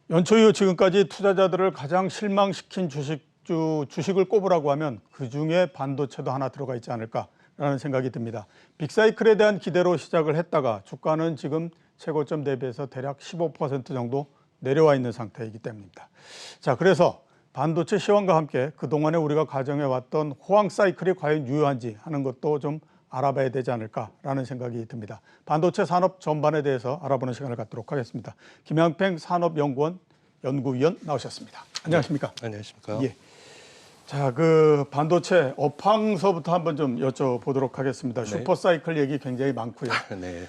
연초 이후 지금까지 투자자들을 가장 실망시킨 주식을 꼽으라고 하면 그중에 반도체도 하나 들어가 있지 않을까라는 생각이 듭니다. 빅사이클에 대한 기대로 시작을 했다가 주가는 지금 최고점 대비해서 대략 15% 정도 내려와 있는 상태이기 때문입니다. 자, 그래서 반도체 시황과 함께 그동안에 우리가 가정해왔던 호황 사이클이 과연 유효한지 하는 것도 좀 알아봐야 되지 않을까라는 생각이 듭니다. 반도체 산업 전반에 대해서 알아보는 시간을 갖도록 하겠습니다. 김양평 산업연구원 연구위원 나오셨습니다. 안녕하십니까? 네, 안녕하십니까? 예. 자, 그 반도체 업황서부터 한번 좀 여쭤보도록 하겠습니다. 네. 슈퍼사이클 얘기 굉장히 많고요. 네.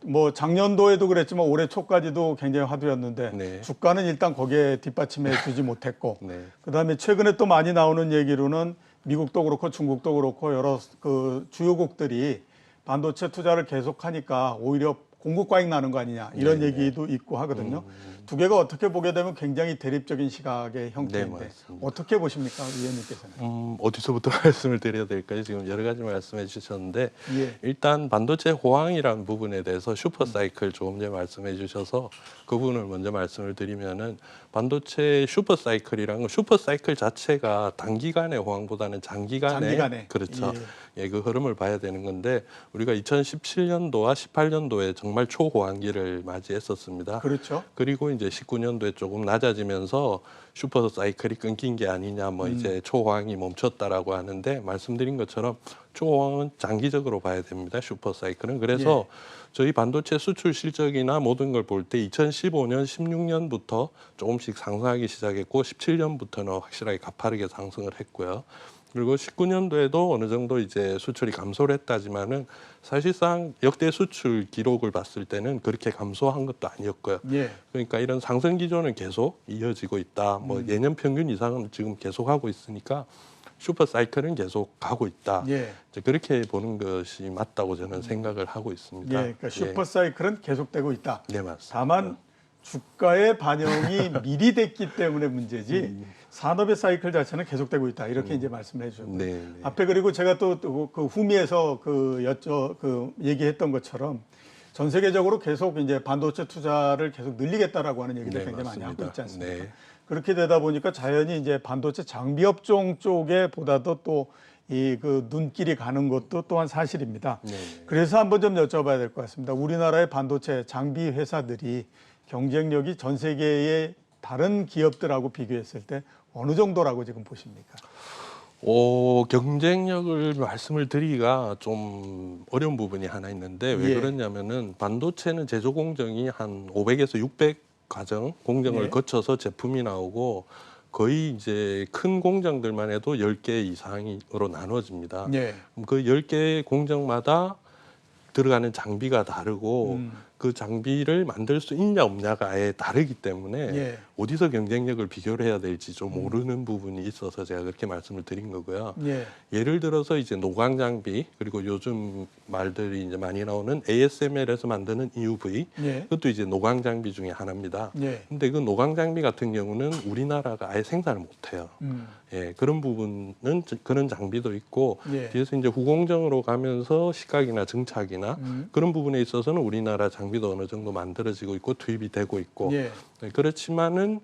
뭐 작년도에도 그랬지만 올해 초까지도 굉장히 화두였는데 네. 주가는 일단 거기에 뒷받침해 주지 못했고 네. 그다음에 최근에 또 많이 나오는 얘기로는 미국도 그렇고 중국도 그렇고 여러 그 주요국들이 반도체 투자를 계속하니까 오히려 공급 과잉 나는 거 아니냐 이런 네. 얘기도 있고 하거든요. 두 개가 어떻게 보게 되면 굉장히 대립적인 시각의 형태인데 맞습니다. 어떻게 보십니까, 위원님께서는? 어디서부터 말씀을 드려야 될까요? 지금 여러 가지 말씀해 주셨는데 예. 일단 반도체 호황이라는 부분에 대해서 슈퍼사이클 조금 전에 말씀해 주셔서 그 부분을 먼저 말씀을 드리면은 반도체 슈퍼사이클이라는 건 슈퍼사이클 자체가 단기간의 호황보다는 장기간에 그렇죠. 예, 그 흐름을 봐야 되는 건데 우리가 2017년도와 18년도에 정말 초호황기를 맞이했었습니다. 그렇죠. 그리고 이제 19년도에 조금 낮아지면서 슈퍼 사이클이 끊긴 게 아니냐, 뭐 이제 초호황이 멈췄다라고 하는데 말씀드린 것처럼 초호황은 장기적으로 봐야 됩니다. 슈퍼 사이클은. 그래서 저희 반도체 수출 실적이나 모든 걸 볼 때 2015년, 16년부터 조금씩 상승하기 시작했고 17년부터는 확실하게 가파르게 상승을 했고요. 그리고 19년도에도 어느 정도 이제 수출이 감소를 했다지만은 사실상 역대 수출 기록을 봤을 때는 그렇게 감소한 것도 아니었고요. 예. 그러니까 이런 상승 기조는 계속 이어지고 있다. 뭐 예년 평균 이상은 지금 계속하고 있으니까 슈퍼 사이클은 계속 가고 있다. 예. 이제 그렇게 보는 것이 맞다고 저는 생각을 하고 있습니다. 예. 그러니까 슈퍼 사이클은 계속되고 있다. 네, 맞습니다. 다만 주가의 반영이 미리 됐기 때문에 문제지 산업의 사이클 자체는 계속되고 있다. 이렇게 이제 말씀을 해주셨고요. 네, 네. 앞에 그리고 제가 또 그 후미에서 얘기했던 것처럼 전 세계적으로 계속 이제 반도체 투자를 계속 늘리겠다라고 하는 얘기를 네, 굉장히 많이 맞습니다. 하고 있지 않습니까? 네. 그렇게 되다 보니까 자연히 이제 반도체 장비 업종 쪽에 보다도 또 이 그 눈길이 가는 것도 또한 사실입니다. 네. 그래서 한번 좀 여쭤봐야 될 것 같습니다. 우리나라의 반도체 장비 회사들이 경쟁력이 전 세계의 다른 기업들하고 비교했을 때 어느 정도라고 지금 보십니까? 경쟁력을 말씀을 드리기가 좀 어려운 부분이 하나 있는데 왜 예. 그러냐면은 반도체는 제조 공정이 한 500에서 600 과정 공정을 예. 거쳐서 제품이 나오고 거의 이제 큰 공장들만 해도 10개 이상으로 나눠집니다. 예. 그 10개 공정마다 들어가는 장비가 다르고 그 장비를 만들 수 있냐 없냐가 아예 다르기 때문에 예. 어디서 경쟁력을 비교를 해야 될지 좀 모르는 부분이 있어서 제가 그렇게 말씀을 드린 거고요. 예. 예를 들어서 이제 노광 장비 그리고 요즘 말들이 이제 많이 나오는 ASML에서 만드는 EUV 예. 그것도 이제 노광 장비 중에 하나입니다. 예. 근데 그 노광 장비 같은 경우는 우리나라가 아예 생산을 못 해요. 예, 그런 부분은 그런 장비도 있고 예. 뒤에서 이제 후공정으로 가면서 시각이나 증착이나 그런 부분에 있어서는 우리나라 장비도 어느 정도 만들어지고 있고 투입이 되고 있고 예. 네, 그렇지만은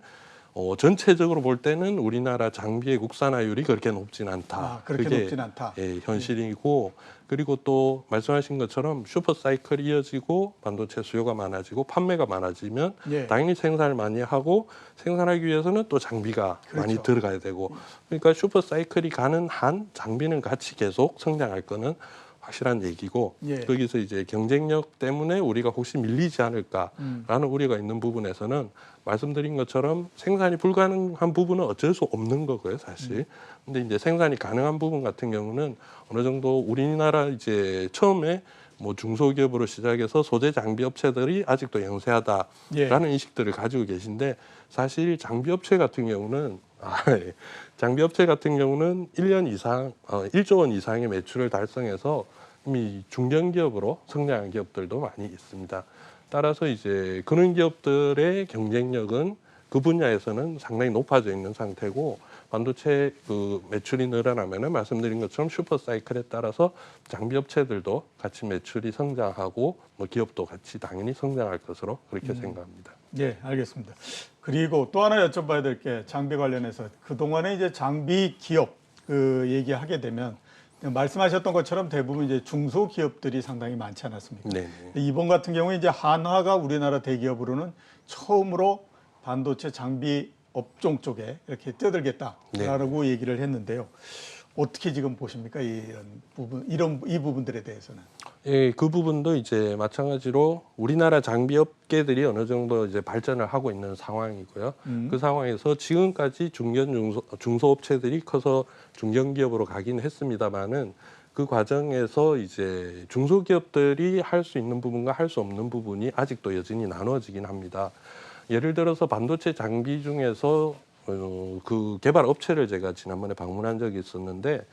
전체적으로 볼 때는 우리나라 장비의 국산화율이 그렇게 높진 않다. 아, 그렇게 그게 높진 않다. 예, 현실이고 그리고 또 말씀하신 것처럼 슈퍼 사이클이 이어지고 반도체 수요가 많아지고 판매가 많아지면 예. 당연히 생산을 많이 하고 생산하기 위해서는 또 장비가 그렇죠. 많이 들어가야 되고 그러니까 슈퍼 사이클이 가는 한 장비는 같이 계속 성장할 거는 확실한 얘기고 예. 거기서 이제 경쟁력 때문에 우리가 혹시 밀리지 않을까라는 우려가 있는 부분에서는 말씀드린 것처럼 생산이 불가능한 부분은 어쩔 수 없는 거고요, 사실. 근데 이제 생산이 가능한 부분 같은 경우는 어느 정도 우리나라 이제 처음에 뭐 중소기업으로 시작해서 소재 장비 업체들이 아직도 영세하다라는 인식들을 가지고 계신데 사실 장비 업체 같은 경우는 장비 업체 같은 경우는 1년 이상 1조 원 이상의 매출을 달성해서 이미 중견기업으로 성장한 기업들도 많이 있습니다. 따라서 이제 그런 기업들의 경쟁력은 그 분야에서는 상당히 높아져 있는 상태고 반도체 그 매출이 늘어나면은 말씀드린 것처럼 슈퍼 사이클에 따라서 장비 업체들도 같이 매출이 성장하고 뭐 기업도 같이 당연히 성장할 것으로 그렇게 생각합니다. 네, 알겠습니다. 그리고 또 하나 여쭤봐야 될 게 장비 관련해서 그동안에 이제 장비 기업 그 얘기하게 되면 말씀하셨던 것처럼 대부분 이제 중소기업들이 상당히 많지 않았습니까? 네. 이번 같은 경우에 이제 한화가 우리나라 대기업으로는 처음으로 반도체 장비 업종 쪽에 이렇게 뛰어들겠다라고 얘기를 했는데요. 어떻게 지금 보십니까? 이 부분들에 대해서는. 예, 그 부분도 이제 마찬가지로 우리나라 장비 업계들이 어느 정도 이제 발전을 하고 있는 상황이고요. 그 상황에서 지금까지 중소업체들이 커서 중견기업으로 가긴 했습니다만은 그 과정에서 이제 중소기업들이 할 수 있는 부분과 할 수 없는 부분이 아직도 여전히 나눠지긴 합니다. 예를 들어서 반도체 장비 중에서 그 개발 업체를 제가 지난번에 방문한 적이 있었는데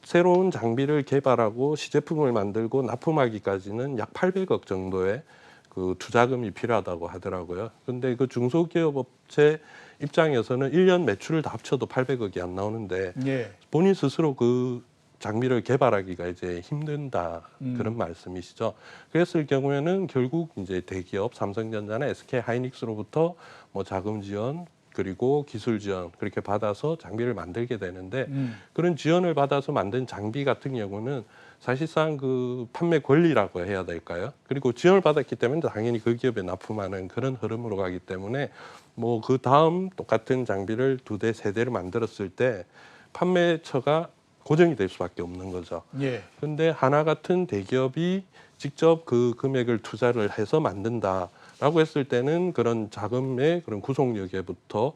새로운 장비를 개발하고 시제품을 만들고 납품하기까지는 약 800억 정도의 그 투자금이 필요하다고 하더라고요. 근데 그 중소기업 업체 입장에서는 1년 매출을 다 합쳐도 800억이 안 나오는데 예. 본인 스스로 그 장비를 개발하기가 이제 힘든다 그런 말씀이시죠. 그랬을 경우에는 결국 이제 대기업 삼성전자나 SK 하이닉스로부터 뭐 자금 지원 그리고 기술 지원 그렇게 받아서 장비를 만들게 되는데 그런 지원을 받아서 만든 장비 같은 경우는 사실상 그 판매 권리라고 해야 될까요? 그리고 지원을 받았기 때문에 당연히 그 기업에 납품하는 그런 흐름으로 가기 때문에 뭐 그 다음 똑같은 장비를 2대, 3대를 만들었을 때 판매처가 고정이 될 수밖에 없는 거죠. 예. 근데 하나 같은 대기업이 직접 그 금액을 투자를 해서 만든다라고 했을 때는 그런 자금의 그런 구속력에부터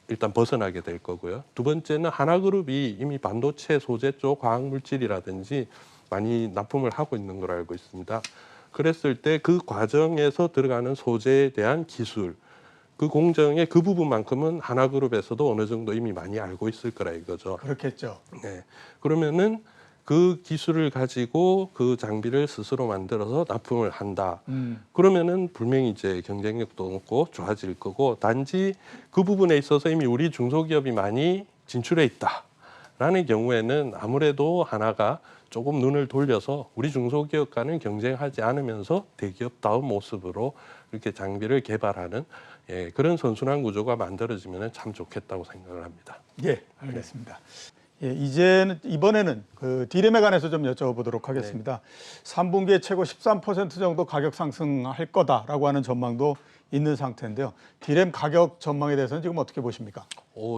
일단 벗어나게 될 거고요. 두 번째는 하나그룹이 이미 반도체 소재 쪽 화학물질이라든지 많이 납품을 하고 있는 걸 알고 있습니다. 그랬을 때 그 과정에서 들어가는 소재에 대한 기술, 그 공정의 그 부분만큼은 하나그룹에서도 어느 정도 이미 많이 알고 있을 거라 이거죠. 그렇겠죠. 네. 그러면은 그 기술을 가지고 그 장비를 스스로 만들어서 납품을 한다. 그러면은 분명히 이제 경쟁력도 높고 좋아질 거고 단지 그 부분에 있어서 이미 우리 중소기업이 많이 진출해 있다라는 경우에는 아무래도 하나가 조금 눈을 돌려서 우리 중소기업과는 경쟁하지 않으면서 대기업다운 모습으로 이렇게 장비를 개발하는 그런 선순환 구조가 만들어지면 참 좋겠다고 생각을 합니다. 예, 알겠습니다. 예, 이번에는 그 디램에 관해서 좀 여쭤보도록 하겠습니다. 3분기에 최고 13% 정도 가격 상승할 거다라고 하는 전망도 있는 상태인데요. 디램 가격 전망에 대해서는 지금 어떻게 보십니까?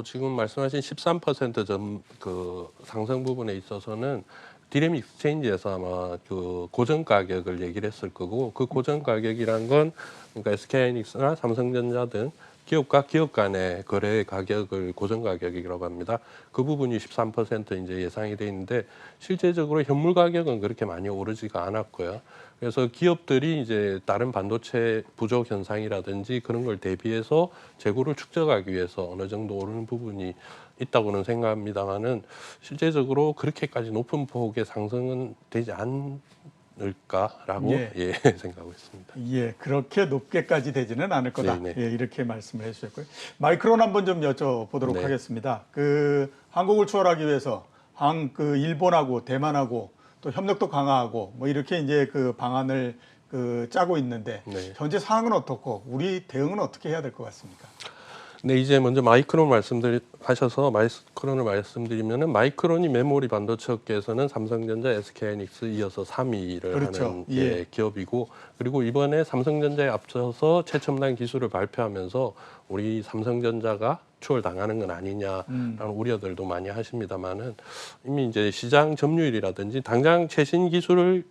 지금 말씀하신 13% 그 상승 부분에 있어서는 디램 익스체인지에서 아마 그 고정 가격을 얘기를 했을 거고 그 고정 가격이란 건 그러니까 SK하이닉스나 삼성전자 등 기업과 기업 간의 거래 가격을 고정 가격이라고 합니다. 그 부분이 13% 이제 예상이 돼 있는데 실제적으로 현물 가격은 그렇게 많이 오르지가 않았고요. 그래서 기업들이 이제 다른 반도체 부족 현상이라든지 그런 걸 대비해서 재고를 축적하기 위해서 어느 정도 오르는 부분이 있다고는 생각합니다만은 실제적으로 그렇게까지 높은 폭의 상승은 되지 않을까라고 생각하고 있습니다. 예, 그렇게 높게까지 되지는 않을 거다. 네네. 예, 이렇게 말씀을 해주셨고요. 마이크론 한번 좀 여쭤보도록 네. 하겠습니다. 그 한국을 추월하기 위해서 그 일본하고 대만하고 또 협력도 강화하고 뭐 이렇게 이제 그 방안을 그 짜고 있는데 네. 현재 상황은 어떻고 우리 대응은 어떻게 해야 될 것 같습니까? 네, 이제 먼저 마이크론을 말씀드리면은 마이크론이 메모리 반도체 업계에서는 삼성전자, SK하이닉스 이어서 3위를 그렇죠. 하는 예. 기업이고 그리고 이번에 삼성전자에 앞서서 최첨단 기술을 발표하면서 우리 삼성전자가 추월당하는 건 아니냐라는 우려들도 많이 하십니다만은 이미 이제 시장 점유율이라든지 당장 최신 기술을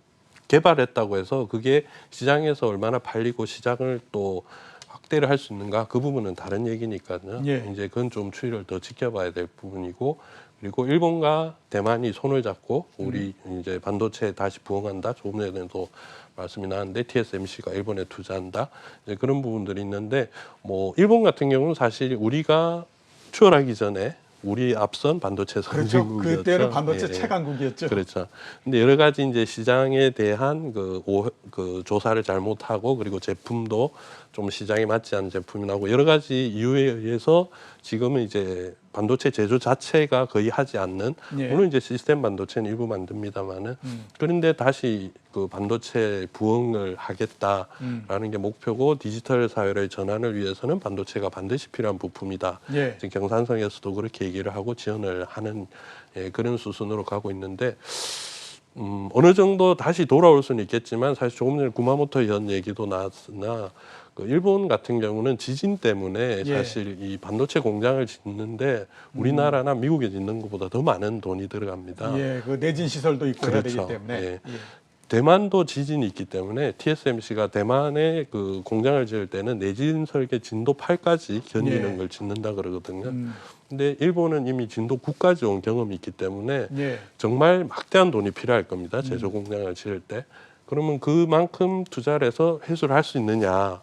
개발했다고 해서 그게 시장에서 얼마나 팔리고 시장을 또 확대를 할 수 있는가 그 부분은 다른 얘기니까요. 예. 이제 그건 좀 추이를 더 지켜봐야 될 부분이고 그리고 일본과 대만이 손을 잡고 우리 이제 반도체에 다시 부흥한다. 조금 전에도 말씀이 나왔는데 TSMC가 일본에 투자한다. 이제 그런 부분들이 있는데 뭐 일본 같은 경우는 사실 우리가 추월하기 전에 우리 앞선 반도체 그렇죠. 선진국이었죠. 그때는 반도체 최강국이었죠. 그렇죠. 근데 여러 가지 이제 시장에 대한 그 조사를 잘못하고 그리고 제품도 좀 시장에 맞지 않은 제품이 나오고 여러 가지 이유에 의해서 지금은 이제 반도체 제조 자체가 거의 하지 않는 예. 물론 이제 시스템 반도체는 일부 만듭니다만은 그런데 다시 그 반도체 부흥을 하겠다라는 게 목표고 디지털 사회의 전환을 위해서는 반도체가 반드시 필요한 부품이다. 예. 지금 경산성에서도 그렇게 얘기를 하고 지원을 하는 그런 수순으로 가고 있는데 어느 정도 다시 돌아올 수는 있겠지만 사실 조금 전에 구마모토 현 얘기도 나왔으나 그 일본 같은 경우는 지진 때문에 예. 사실 이 반도체 공장을 짓는데 우리나라나 미국에 짓는 것보다 더 많은 돈이 들어갑니다. 예, 그 내진 시설도 있고 해야 되기 그렇죠. 때문에. 예. 예. 대만도 지진이 있기 때문에 TSMC가 대만에 그 공장을 지을 때는 내진 설계 진도 8까지 견디는 예. 걸 짓는다 그러거든요. 근데 일본은 이미 진도 9까지 온 경험이 있기 때문에 예. 정말 막대한 돈이 필요할 겁니다. 제조 공장을 지을 때. 그러면 그만큼 투자를 해서 회수를 할 수 있느냐.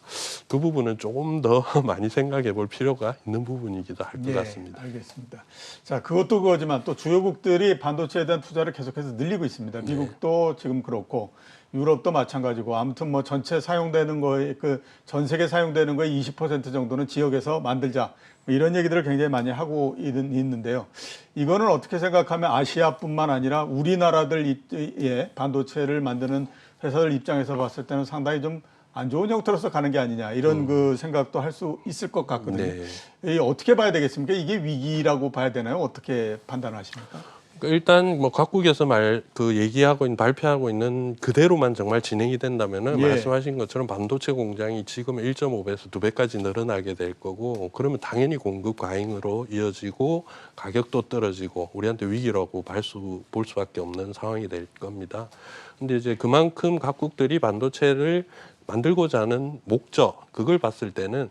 그 부분은 조금 더 많이 생각해 볼 필요가 있는 부분이기도 할 것 예, 같습니다. 알겠습니다. 자, 그것도 그거지만 또 주요국들이 반도체에 대한 투자를 계속해서 늘리고 있습니다. 미국도 지금 그렇고 유럽도 마찬가지고 아무튼 뭐 전체 사용되는 거에 그 전 세계 사용되는 거의 20% 정도는 지역에서 만들자. 뭐 이런 얘기들을 굉장히 많이 하고 있는데요. 이거는 어떻게 생각하면 아시아뿐만 아니라 우리나라들의 반도체를 만드는 회사들 입장에서 봤을 때는 상당히 좀 안 좋은 형태로서 가는 게 아니냐 이런 그 생각도 할 수 있을 것 같거든요. 네. 어떻게 봐야 되겠습니까? 이게 위기라고 봐야 되나요? 어떻게 판단하십니까? 그러니까 일단 뭐 각국에서 얘기하고 있는 발표하고 있는 그대로만 정말 진행이 된다면은 예. 말씀하신 것처럼 반도체 공장이 지금 1.5배에서 2배까지 늘어나게 될 거고 그러면 당연히 공급 과잉으로 이어지고 가격도 떨어지고 우리한테 위기라고 볼 수밖에 없는 상황이 될 겁니다. 근데 이제 그만큼 각국들이 반도체를 만들고자 하는 목적 그걸 봤을 때는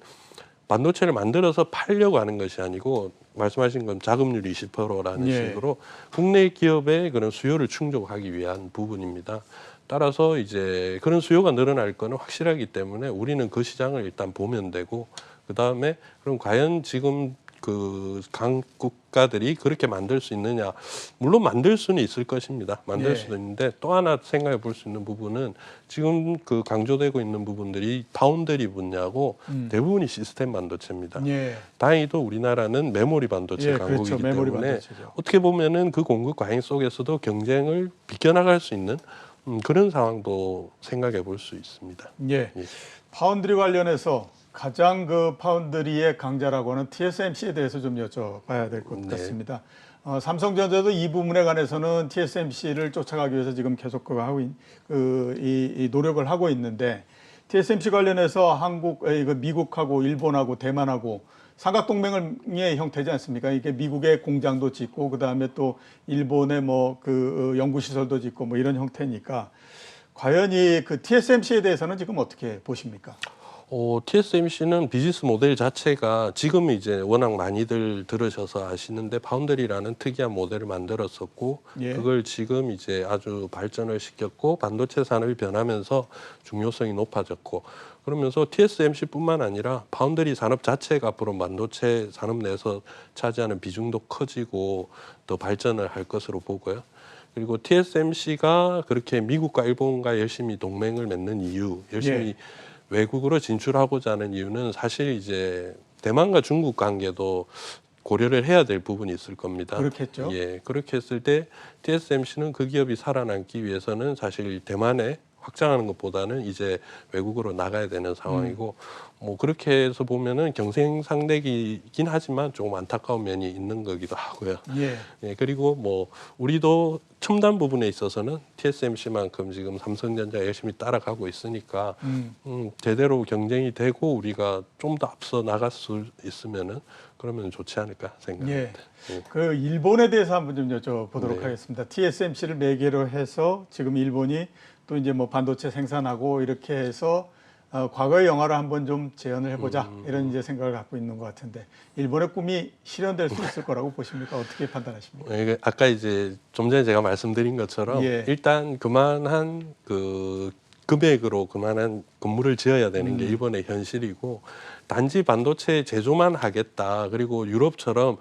반도체를 만들어서 팔려고 하는 것이 아니고 말씀하신 건 자금률 20%라는 예. 식으로 국내 기업의 그런 수요를 충족하기 위한 부분입니다. 따라서 이제 그런 수요가 늘어날 거는 확실하기 때문에 우리는 그 시장을 일단 보면 되고 그다음에 그럼 과연 지금 그 강국가들이 그렇게 만들 수 있느냐? 물론 만들 수는 있을 것입니다. 만들 예. 수도 있는데 또 하나 생각해 볼 수 있는 부분은 지금 그 강조되고 있는 부분들이 파운드리 분야고 대부분이 시스템 반도체입니다. 예. 다행히도 우리나라는 메모리 반도체 예, 강국이기 그렇죠. 메모리 때문에 반도체죠. 어떻게 보면은 그 공급 과잉 속에서도 경쟁을 비껴나갈 수 있는 그런 상황도 생각해 볼 수 있습니다. 예. 예. 파운드리 관련해서 가장 그 파운드리의 강자라고 하는 TSMC에 대해서 좀 여쭤봐야 될 것 네. 같습니다. 삼성전자도 이 부분에 관해서는 TSMC를 쫓아가기 위해서 지금 계속 이 노력을 하고 있는데 TSMC 관련해서 미국하고 일본하고 대만하고 삼각동맹의 형태지 않습니까? 이게 미국의 공장도 짓고 그다음에 또 일본의 뭐 그 연구시설도 짓고 뭐 이런 형태니까 과연 이 그 TSMC에 대해서는 지금 어떻게 보십니까? TSMC는 비즈니스 모델 자체가 지금 이제 워낙 많이들 들으셔서 아시는데 파운드리라는 특이한 모델을 만들었었고 예. 그걸 지금 이제 아주 발전을 시켰고 반도체 산업이 변하면서 중요성이 높아졌고 그러면서 TSMC뿐만 아니라 파운드리 산업 자체가 앞으로 반도체 산업 내에서 차지하는 비중도 커지고 더 발전을 할 것으로 보고요. 그리고 TSMC가 그렇게 미국과 일본과 열심히 동맹을 맺는 이유, 열심히 예. 외국으로 진출하고자 하는 이유는 사실 이제 대만과 중국 관계도 고려를 해야 될 부분이 있을 겁니다. 그렇겠죠. 예, 그렇게 했을 때 TSMC는 그 기업이 살아남기 위해서는 사실 대만에 확장하는 것보다는 이제 외국으로 나가야 되는 상황이고 뭐 그렇게 해서 보면은 경쟁 상대이긴 하지만 조금 안타까운 면이 있는 거기도 하고요. 예. 예, 그리고 뭐 우리도 첨단 부분에 있어서는 TSMC만큼 지금 삼성전자 열심히 따라가고 있으니까 제대로 경쟁이 되고 우리가 좀 더 앞서 나갈 수 있으면은 그러면 좋지 않을까 생각합니다. 예. 예. 그 일본에 대해서 한번 좀 여쭤보도록 네. 하겠습니다. TSMC를 매개로 해서 지금 일본이 또 이제 뭐 반도체 생산하고 이렇게 해서 과거의 영화를 한번 좀 재현을 해보자 이런 이제 생각을 갖고 있는 것 같은데 일본의 꿈이 실현될 수 있을 거라고 보십니까? 어떻게 판단하십니까? 예, 아까 이제 좀 전에 제가 말씀드린 것처럼 예. 일단 그만한 그 금액으로 그만한 건물을 지어야 되는 게 일본의 현실이고 단지 반도체 제조만 하겠다 그리고 유럽처럼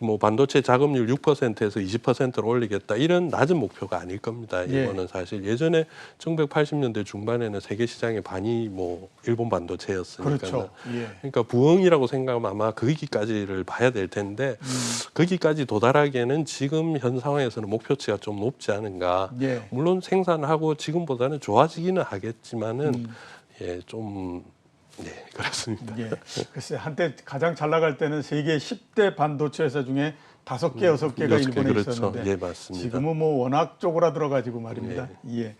뭐 반도체 자금률 6%에서 20%로 올리겠다 이런 낮은 목표가 아닐 겁니다. 예. 이거는 사실 예전에 1980년대 중반에는 세계 시장의 반이 뭐 일본 반도체였으니까. 그렇죠. 예. 그러니까 부흥이라고 생각하면 아마 거기까지를 봐야 될 텐데 거기까지 도달하기에는 지금 현 상황에서는 목표치가 좀 높지 않은가. 예. 물론 생산하고 지금보다는 좋아지기는 하겠지만은 예, 좀 네, 그렇습니다. 예. 글쎄 한때 가장 잘 나갈 때는 세계 10대 반도체 회사 중에 5개, 6개가 여섯 개, 일본에 그렇죠. 있었는데 예, 맞습니다. 지금은 뭐 워낙 쪼그라들어가지고 말입니다. 예.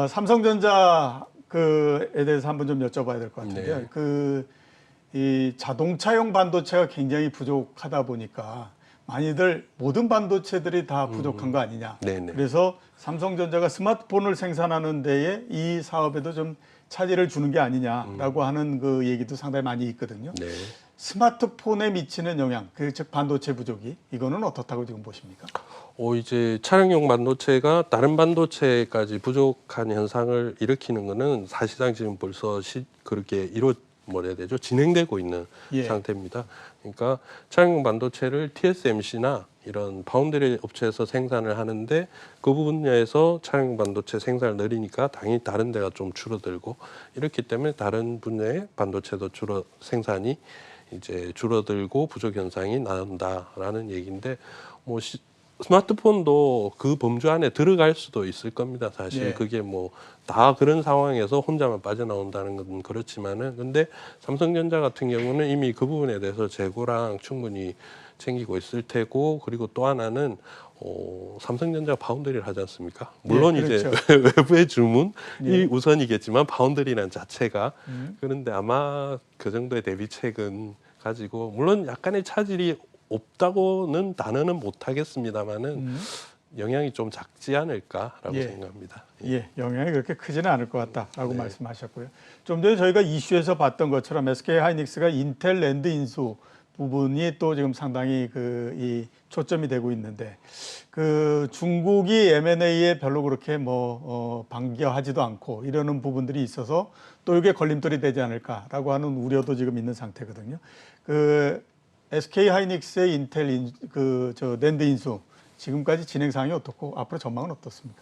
삼성전자 그에 대해서 한번 좀 여쭤봐야 될 것 같은데요. 네. 이 자동차용 반도체가 굉장히 부족하다 보니까 많이들 모든 반도체들이 다 부족한 거 아니냐. 네네. 그래서 삼성전자가 스마트폰을 생산하는 데에 이 사업에도 좀 차질을 주는 게 아니냐라고 하는 그 얘기도 상당히 많이 있거든요. 네. 스마트폰에 미치는 영향, 즉 반도체 부족이 이거는 어떻다고 지금 보십니까? 이제 차량용 반도체가 다른 반도체까지 부족한 현상을 일으키는 거는 사실상 지금 벌써 그렇게 뭐라 해야 되죠? 진행되고 있는 예. 상태입니다. 그러니까 차량용 반도체를 TSMC나 이런 파운드리 업체에서 생산을 하는데 그 분야에서 차량용 반도체 생산을 늘리니까 당연히 다른 데가 좀 줄어들고 이렇기 때문에 다른 분야의 반도체도 생산이 이제 줄어들고 부족 현상이 나온다라는 얘기인데 뭐 스마트폰도 그 범주 안에 들어갈 수도 있을 겁니다. 사실 예. 그게 뭐 다 그런 상황에서 혼자만 빠져나온다는 건 그렇지만은 근데 삼성전자 같은 경우는 이미 그 부분에 대해서 재고랑 충분히 챙기고 있을 테고 그리고 또 하나는 삼성전자 파운드리를 하지 않습니까? 물론 예, 이제 그렇죠. 외부의 주문이 예. 우선이겠지만 파운드리라는 자체가 그런데 아마 그 정도의 대비책은 가지고 물론 약간의 차질이 없다고는 단언은 못하겠습니다만은 영향이 좀 작지 않을까라고 예. 생각합니다. 예, 영향이 그렇게 크지는 않을 것 같다라고 네. 말씀하셨고요. 좀 전에 저희가 이슈에서 봤던 것처럼 SK 하이닉스가 인텔 랜드 인수 부분이 또 지금 상당히 이 초점이 되고 있는데 그 중국이 M&A에 별로 그렇게 반겨하지도 않고 이러는 부분들이 있어서 또 이게 걸림돌이 되지 않을까라고 하는 우려도 지금 있는 상태거든요. 그 SK 하이닉스의 인텔 랜드 인수 지금까지 진행 상황이 어떻고 앞으로 전망은 어떻습니까?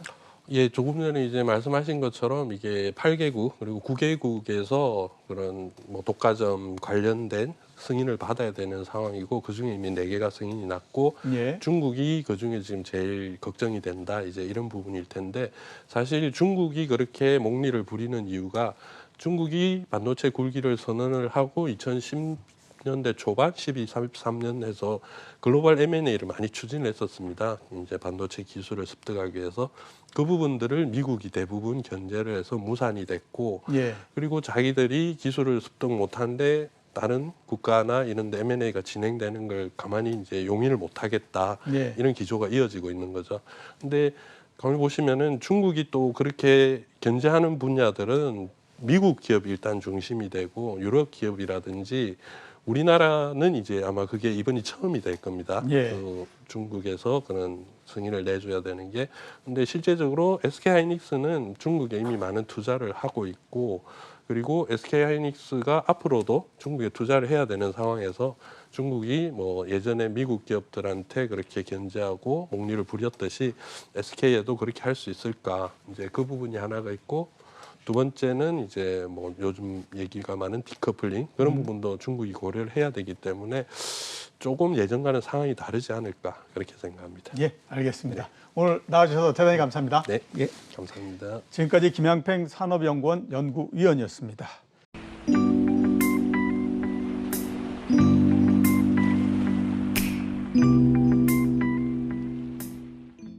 예, 조금 전에 이제 말씀하신 것처럼 이게 8개국 그리고 9개국에서 그런 뭐 독과점 관련된 승인을 받아야 되는 상황이고 그 중에 이미 4개가 승인이 났고 예. 중국이 그 중에 지금 제일 걱정이 된다 이제 이런 부분일 텐데 사실 중국이 그렇게 목리를 부리는 이유가 중국이 반도체 굴기를 선언을 하고 2010년대 초반 12, 13년에서 글로벌 M&A를 많이 추진했었습니다. 이제 반도체 기술을 습득하기 위해서 그 부분들을 미국이 대부분 견제를 해서 무산이 됐고 예. 그리고 자기들이 기술을 습득 못하는데 다른 국가나 이런 데 M&A가 진행되는 걸 가만히 이제 용인을 못하겠다 예. 이런 기조가 이어지고 있는 거죠. 근데 거기 보시면은 중국이 또 그렇게 견제하는 분야들은 미국 기업이 일단 중심이 되고 유럽 기업이라든지 우리나라는 이제 아마 그게 이번이 처음이 될 겁니다. 예. 그 중국에서 그런 승인을 내줘야 되는 게. 근데 실제적으로 SK 하이닉스는 중국에 이미 많은 투자를 하고 있고 그리고 SK 하이닉스가 앞으로도 중국에 투자를 해야 되는 상황에서 중국이 뭐 예전에 미국 기업들한테 그렇게 견제하고 목리를 부렸듯이 SK에도 그렇게 할 수 있을까? 이제 그 부분이 하나가 있고 두 번째는 이제 뭐 요즘 얘기가 많은 디커플링 그런 부분도 중국이 고려를 해야 되기 때문에 조금 예전과는 상황이 다르지 않을까 그렇게 생각합니다. 예, 알겠습니다. 오늘 나와주셔서 대단히 감사합니다. 네, 예. 감사합니다. 지금까지 김양팽 산업연구원 연구위원이었습니다.